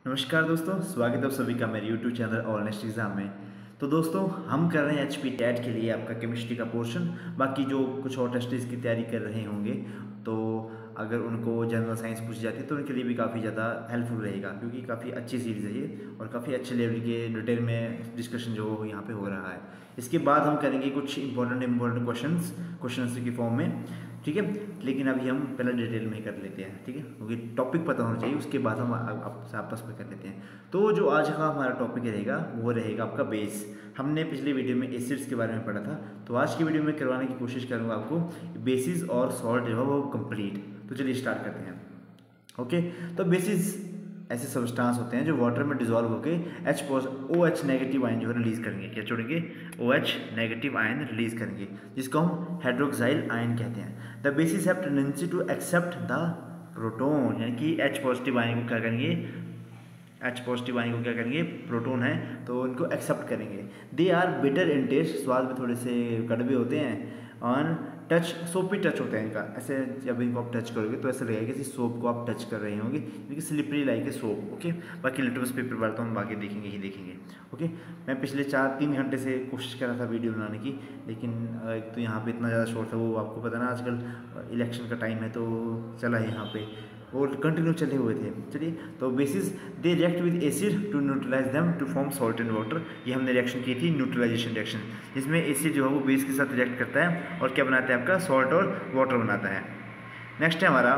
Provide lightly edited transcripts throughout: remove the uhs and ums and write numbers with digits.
नमस्कार दोस्तों, स्वागत है आप सभी का मेरे YouTube चैनल ऑनेस्ट एग्ज़ाम में। तो दोस्तों, हम कर रहे हैं HP टेट के लिए आपका केमिस्ट्री का पोर्शन। बाकी जो कुछ और टेस्ट की तैयारी कर रहे होंगे, तो अगर उनको जनरल साइंस पूछी जाती है तो उनके लिए भी काफ़ी ज़्यादा हेल्पफुल रहेगा, क्योंकि काफ़ी अच्छी सीरीज़ है ये और काफ़ी अच्छे लेवल के डिटेल में डिस्कशन जो यहाँ पे हो रहा है। इसके बाद हम करेंगे कुछ इंपॉर्टेंट क्वेश्चंस की फॉर्म में, ठीक है। लेकिन अभी हम पहले डिटेल में ही कर लेते हैं, ठीक है, क्योंकि टॉपिक पता होना चाहिए, उसके बाद हम आपस में कर लेते हैं। तो जो आज का हमारा टॉपिक रहेगा वो रहेगा आपका बेस। हमने पिछले वीडियो में एसिड्स के बारे में पढ़ा था, तो आज की वीडियो में करवाने की कोशिश करूँगा आपको बेसिस और सॉल्ट जो है वो कंप्लीट। तो चलिए स्टार्ट करते हैं। ओके, तो बेसिस ऐसे सब्सटेंस होते हैं जो वाटर में डिजोल्व होकर OH नेगेटिव आयन जो है रिलीज करेंगे। क्या छोड़ेंगे? OH नेगेटिव आयन रिलीज करेंगे, जिसको हम हाइड्रोक्साइल आयन कहते हैं। The bases have tendency to accept the proton, यानी कि H पॉजिटिव आयन को क्या करेंगे? प्रोटोन है तो उनको एक्सेप्ट करेंगे। They are bitter in taste, स्वाद में थोड़े से कड़वे होते हैं। ऑन टच, सोपी टच होता है इनका। ऐसे जब इनको आप टच करोगे तो ऐसा लगेगा कि सोप को आप टच कर रहे होंगे, क्योंकि स्लिपरी लाइक है सोप। ओके, बाकी लिटमस पेपर वाला तो हम बाकी देखेंगे। ओके, मैं पिछले 4-3 घंटे से कोशिश कर रहा था वीडियो बनाने की, लेकिन एक तो यहाँ पे इतना ज़्यादा शोर था, वो आपको पता ना आजकल इलेक्शन का टाइम है तो चला है यहाँ पे, और कंटिन्यू चले हुए थे। चलिए, तो bases they react with acid to neutralize them to form salt and water. ये हमने रिएक्शन की थी, न्यूट्रलाइजेशन रिएक्शन, जिसमें एसिड जो है वो बेस के साथ रिएक्ट करता है और क्या बनाता है? आपका सॉल्ट और वाटर बनाता है। नेक्स्ट है हमारा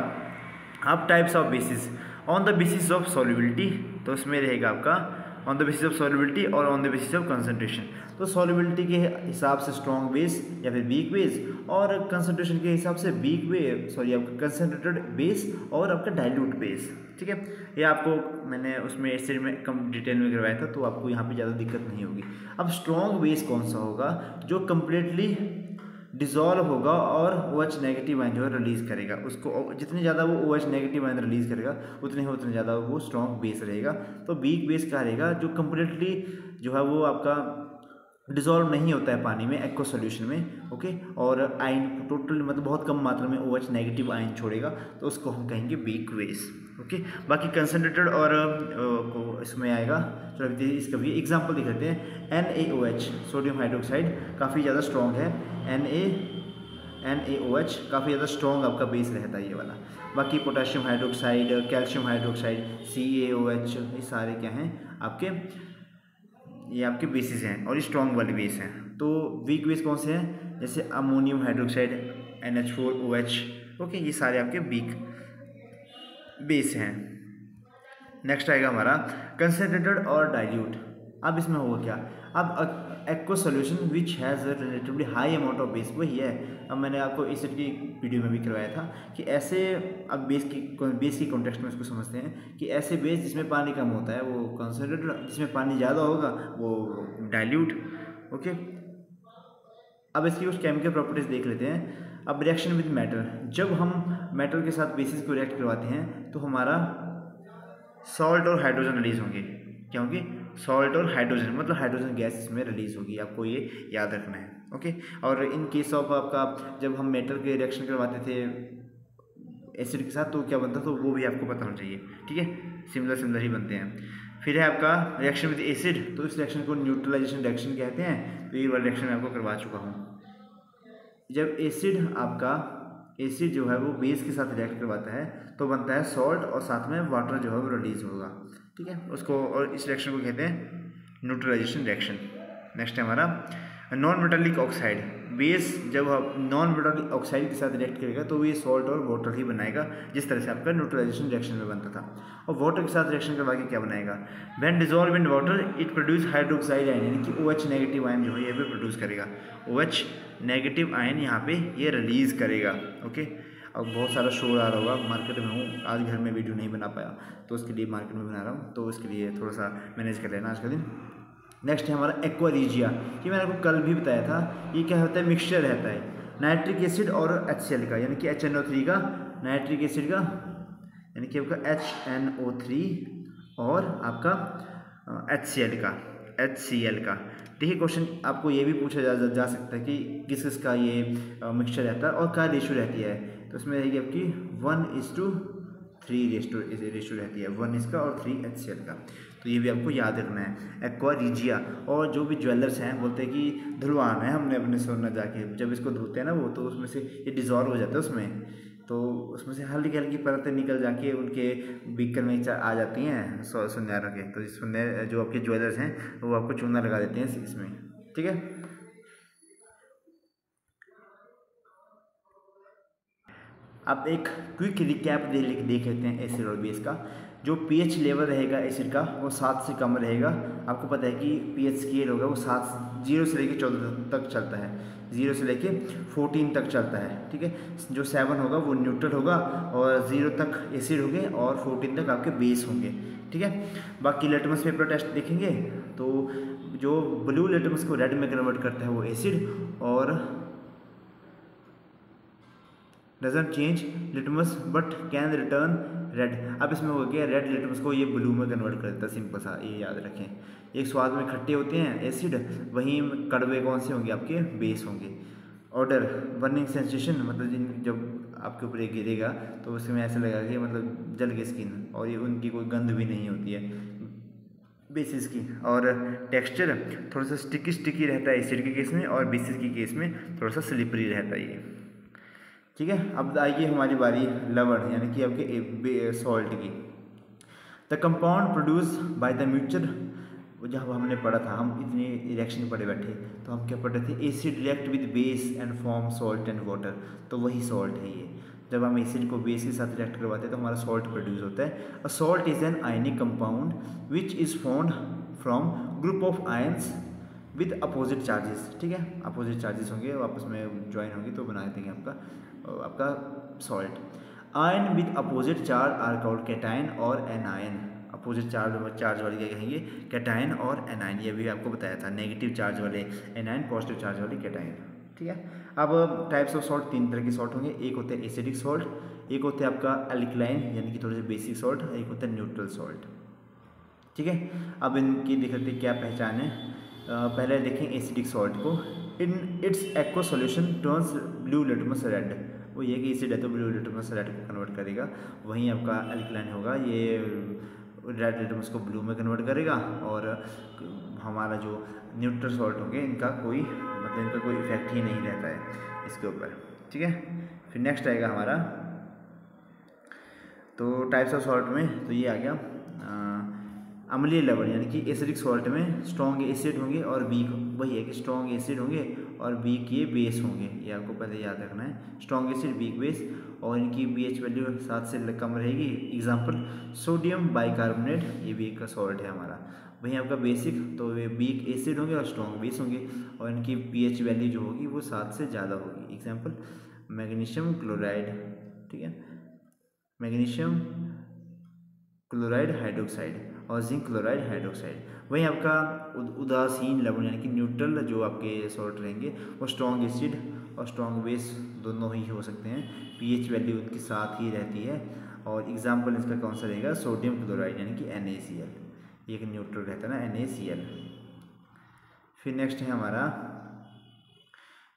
अब types of basis. On the basis of solubility, तो इसमें रहेगा आपका on the basis of solubility और on the basis of concentration. तो सॉल्युबिलिटी के हिसाब से स्ट्रॉन्ग बेस या फिर वीक बेस, और कंसंट्रेशन के हिसाब से आपका कंसंट्रेटेड बेस और आपका डाइल्यूट बेस, ठीक है। ये आपको मैंने उसमें एसिड में कम डिटेल में करवाया था, तो आपको यहाँ पे ज़्यादा दिक्कत नहीं होगी। अब स्ट्रॉन्ग बेस कौन सा होगा? जो कम्प्लीटली डिजॉल्व होगा और OH नेगेटिव आयन जो है रिलीज करेगा। उसको जितने ज़्यादा वो OH नेगेटिव आयन रिलीज करेगा उतने ज़्यादा वो स्ट्रॉन्ग बेस रहेगा। तो वीक बेस क्या रहेगा? जो कम्प्लीटली जो है वो आपका डिजॉल्व नहीं होता है पानी में, एक्वा सॉल्यूशन में। ओके, और आयन टोटल मतलब बहुत कम मात्रा में OH नेगेटिव आयन छोड़ेगा, तो उसको हम कहेंगे वीक बेस। ओके, बाकी कंसनट्रेटेड और को इसमें आएगा। चलो अभी इसका भी एग्जांपल दिख लेते हैं। NaOH सोडियम हाइड्रोक्साइड काफ़ी ज़्यादा स्ट्रॉन्ग है। NaOH काफ़ी ज़्यादा स्ट्रॉन्ग आपका बेस रहता है ये वाला। बाकी potassium hydroxide, calcium hydroxide, CaOH, ये सारे क्या हैं आपके? ये आपके बेसिस हैं और स्ट्रॉन्ग वाले बेस हैं। तो वीक बेस कौन से हैं? जैसे अमोनियम हाइड्रोक्साइड, NH4OH। ओके, ये सारे आपके वीक बेस हैं। नेक्स्ट आएगा हमारा कंसनट्रेटेड और डाइल्यूट। अब इसमें होगा क्या? अब aqua solution which has relatively high amount of base, वही है। अब मैंने आपको एसिड की वीडियो में भी करवाया था कि ऐसे, अब बेस की कॉन्टेक्स्ट में इसको समझते हैं कि ऐसे बेस जिसमें पानी कम होता है वो कंसनट्रेटेड, जिसमें पानी ज़्यादा होगा वो डाइल्यूट। ओके, अब इसकी कुछ केमिकल प्रॉपर्टीज देख लेते हैं। अब रिएक्शन विद मेटल, जब हम मेटल के साथ बेसिस को रिएक्ट करवाते हैं तो हमारा सॉल्ट और हाइड्रोजन रिलीज होंगे। क्या होंगे? सॉल्ट और हाइड्रोजन, मतलब हाइड्रोजन गैस इसमें रिलीज होगी, आपको ये याद रखना है। ओके, और इन केस ऑफ आपका जब हम मेटल के रिएक्शन करवाते थे एसिड के साथ तो क्या बनता, तो वो भी आपको पता होना चाहिए, ठीक है। सिमिलर ही बनते हैं। फिर है आपका रिएक्शन विद एसिड, तो इस रिएक्शन को न्यूट्रलाइजेशन रिएक्शन कहते हैं। तो ये वाला रिएक्शन मैं आपको करवा चुका हूँ। जब एसिड जो है वो बेस के साथ रिएक्ट करवाता है तो बनता है सॉल्ट, और साथ में वाटर जो है वो रिलीज होगा, ठीक है उसको, और इस रिएक्शन को कहते हैं न्यूट्रलाइजेशन रिएक्शन। नेक्स्ट है हमारा नॉन मेटालिक ऑक्साइड। बेस जब नॉन मेटालिक ऑक्साइड के साथ रिएक्ट करेगा तो ये सॉल्ट और वाटर ही बनाएगा, जिस तरह से आपका न्यूट्रलाइजेशन रिएक्शन में बनता था। और वाटर के साथ रिएक्शन करवा के क्या बनाएगा? When dissolve in water it produce hydroxide ion, यानी कि OH नेगेटिव आयन जो है ये भी प्रोड्यूस करेगा। OH नेगेटिव आयन यहाँ पे ये रिलीज करेगा। ओके, अब बहुत सारा शोर आ रहा होगा, मार्केट में हूँ आज, घर में वीडियो नहीं बना पाया तो उसके लिए मार्केट में बना रहा हूँ, तो उसके लिए थोड़ा सा मैनेज कर लेना आज का दिन। नेक्स्ट है हमारा एक्वा रिजिया, ये मैंने आपको कल भी बताया था। ये क्या होता है? मिक्सचर रहता है नाइट्रिक एसिड और HCl का, यानी कि HNO3 का, नाइट्रिक एसिड का यानी कि आपका HNO3 और आपका HCl का। देखिए क्वेश्चन आपको ये भी पूछा जा सकता है कि किस किस का ये मिक्सचर रहता है और क्या रेशियो रहती है। तो इसमें रहेगी आपकी रेशो रहती है, 1 इसका और 3 HCl का। तो ये भी आपको याद रखना है। एक्वा रिजिया, और जो भी ज्वेलर्स हैं बोलते हैं कि धुलवाना है हमने अपने सोना जाके, जब इसको धोते हैं ना वो, तो उसमें से ये डिजॉल्व हो जाता है उसमें, तो उसमें से हल्की हल्की परतें निकल जाके उनके बीकर में आ जाती हैं सुनहरों के। तो सुनहर जो आपके ज्वेलर्स हैं वो आपको चूना लगा देते हैं इसमें, ठीक है। अब एक क्विक रिकैप देख लेते हैं एसिड और बेस का। जो पीएच लेवल रहेगा एसिड का वो 7 से कम रहेगा। आपको पता है कि पीएच स्केल होगा वो 0 से लेके 14 तक चलता है, 0 से लेके 14 तक चलता है, ठीक है। जो 7 होगा वो न्यूट्रल होगा, और 0 तक एसिड होंगे, और 14 तक आपके बेस होंगे, ठीक है। बाकी लिटमस पेपर टेस्ट देखेंगे तो जो ब्लू लिटमस को रेड में कन्वर्ट करता है वो एसिड, और doesn't change litmus but can return red. अब इसमें हो गया रेड लिटमस को ये ब्लू में कन्वर्ट कर देता है, सिंपल सा, ये याद रखें। एक स्वाद में खट्टे होते हैं एसिड, वहीं कड़वे कौन से होंगे आपके, बेस होंगे। ऑर्डर बर्निंग सेंसेशन, मतलब जब आपके ऊपर ये गिरेगा तो उसमें ऐसा लगेगा कि मतलब जल गई स्किन, और ये उनकी कोई गंध भी नहीं होती है बेसिस की। और टेक्सचर थोड़ा सा स्टिकी रहता है एसिड के केस में, और बेसिस के केस में थोड़ा सा स्लिपरी रहता है ये, ठीक है। अब आइए हमारी बारी लवण यानी कि आपके सॉल्ट की। The compound produce by the mixture, जब हमने पढ़ा था, हम इतने रिएक्शन पढ़े बैठे तो हम क्या पढ़ रहे थे, acid react with base and form salt and water. तो वही सॉल्ट है ये। जब हम एसिड को बेस के साथ रिएक्ट करवाते हैं तो हमारा सॉल्ट प्रोड्यूस होता है। A salt is an ionic compound which is found from group of ions with opposite charges, ठीक है। अपोजिट चार्जेस होंगे वो आपस में ज्वाइन होंगे तो बना देंगे आपका salt. Ion with opposite charge are called cation और एनायन। अपोजिट चार्ज वाले क्या कहेंगे, कैटायन और एनायन। ये भी आपको बताया था, नेगेटिव चार्ज वाले एनायन, पॉजिटिव चार्ज वाले कैटायन, ठीक है। अब टाइप्स ऑफ सॉल्ट 3 तरह के सॉल्ट होंगे। एक होते हैं एसिडिक सॉल्ट, एक होते हैं आपका अल्कलाइन यानी कि थोड़े से बेसिक सॉल्ट, एक होता है न्यूट्रल सॉल्ट, ठीक है। अब इनकी देख लेते हैं क्या पहचान है। पहले देखें एसिडिक सॉल्ट को। In its aqua solution turns blue litmus red. वो ये कि एसिड है तो ब्लू लिटमस रेड को कन्वर्ट करेगा। वहीं आपका अल्कलाइन होगा, ये रेड लिटमस को ब्लू में कन्वर्ट करेगा। और हमारा जो न्यूट्रल सॉल्ट होंगे इनका कोई इफेक्ट ही नहीं रहता है इसके ऊपर, ठीक है। फिर नेक्स्ट आएगा हमारा, तो टाइप्स ऑफ सॉल्ट में तो ये आ गया अम्लीय लवण यानी कि एसिडिक सॉल्ट में स्ट्रॉन्ग एसिड होंगे और वीक, वही है कि स्ट्रॉन्ग एसिड होंगे और वीक ये बेस होंगे, ये आपको पहले याद रखना है। स्ट्रॉन्ग एसिड वीक बेस, और इनकी pH वैल्यू 7 से कम रहेगी। एग्जांपल सोडियम बाइकार्बोनेट, ये वीक का सॉल्ट है हमारा। वहीं आपका बेसिक तो ये वीक एसिड होंगे और स्ट्रॉन्ग बेस होंगे, और इनकी pH वैल्यू जो होगी वो 7 से ज़्यादा होगी। एग्जाम्पल मैग्नीशियम क्लोराइड, ठीक है, मैग्नीशियम क्लोराइड हाइड्रोक्साइड और जिंक क्लोराइड हाइड्रोक्साइड। वहीं आपका उदासीन लवण यानी कि न्यूट्रल जो आपके सॉल्ट रहेंगे वो स्ट्रॉन्ग एसिड और स्ट्रॉन्ग बेस दोनों ही हो सकते हैं। pH वैल्यू उनके साथ ही रहती है। और एग्जाम्पल इसका कौन सा रहेगा, सोडियम क्लोराइड यानी कि NaCl, ये एक न्यूट्रल रहता है ना NaCl। फिर नेक्स्ट है हमारा,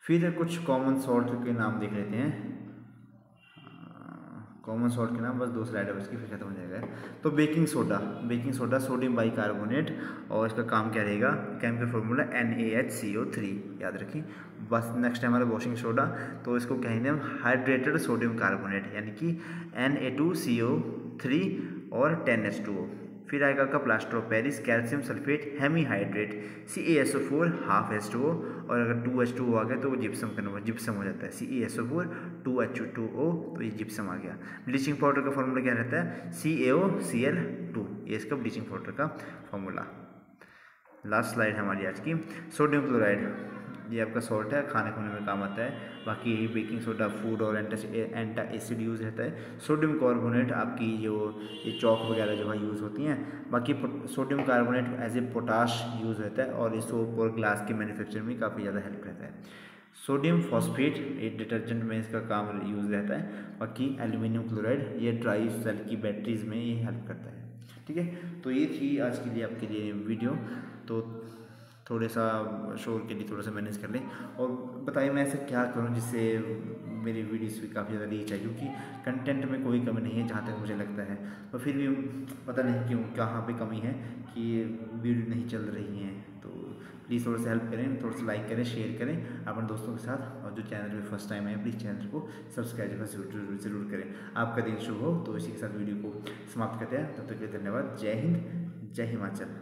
फिर कुछ कॉमन सॉल्ट के नाम देख लेते हैं। कॉमन सॉल्ट के नाम बस 2 स्लाइड है उसकी, फिर खत्म हो जाएगा। तो बेकिंग सोडा सोडियम बाइकार्बोनेट, और इसका काम क्या रहेगा, केमिकल फॉर्मूला NaHCO3, याद रखें बस। नेक्स्ट है हमारा वॉशिंग सोडा, तो इसको कहेंगे हम हाइड्रेटेड सोडियम कार्बोनेट यानी कि Na2CO3 और 10H2O। फिर आएगा आपका plaster of Paris calcium sulphate hemihydrate CaSO4 half H2O, और अगर 2H2O आ गया तो वो जिप्सम हो जाता है। CaSO4 2H2O, तो ये जिप्सम आ गया। ब्लीचिंग पाउडर का फॉर्मूला क्या रहता है, CaOCl2, ये इसका ब्लीचिंग पाउडर का फॉर्मूला। लास्ट स्लाइड हमारी आज की, सोडियम क्लोराइड, ये आपका सॉल्ट है, खाने खुने में काम आता है। बाकी यही बेकिंग सोडा फूड और एंटा एसिड यूज़ रहता है। सोडियम कार्बोनेट आपकी जो ये चौक वगैरह जो है यूज़ होती हैं। बाकी sodium carbonate as a potash use रहता है, और ये सोप और ग्लास के मैन्युफैक्चर में काफ़ी ज़्यादा हेल्प रहता है। सोडियम फॉस्फेट ये डिटर्जेंट में इसका काम यूज़ रहता है। बाकी एल्यूमिनियम क्लोराइड ये ड्राई सेल की बैटरीज में ये हेल्प करता है, ठीक है। तो ये थी आज के लिए आपके लिए वीडियो। तो थोड़ा सा शोर के लिए थोड़ा सा मैनेज कर लें, और बताइए मैं ऐसा क्या करूं जिससे मेरी वीडियोस भी काफ़ी ज़्यादा रीच है, क्योंकि कंटेंट में कोई कमी नहीं है जहाँ तक मुझे लगता है। तो फिर भी पता नहीं क्यों कहाँ पे कमी है कि वीडियो नहीं चल रही हैं। तो प्लीज़ थोड़ा सा हेल्प करें, थोड़ा सा लाइक करें, शेयर करें अपने दोस्तों के साथ, और जो चैनल में फर्स्ट टाइम है प्लीज़ चैनल को सब्सक्राइब जरूर करें। आपका दिन शुभ हो। तो इसी के साथ वीडियो को समाप्त करते हैं, तब तक के लिए धन्यवाद। जय हिंद, जय हिमाचल।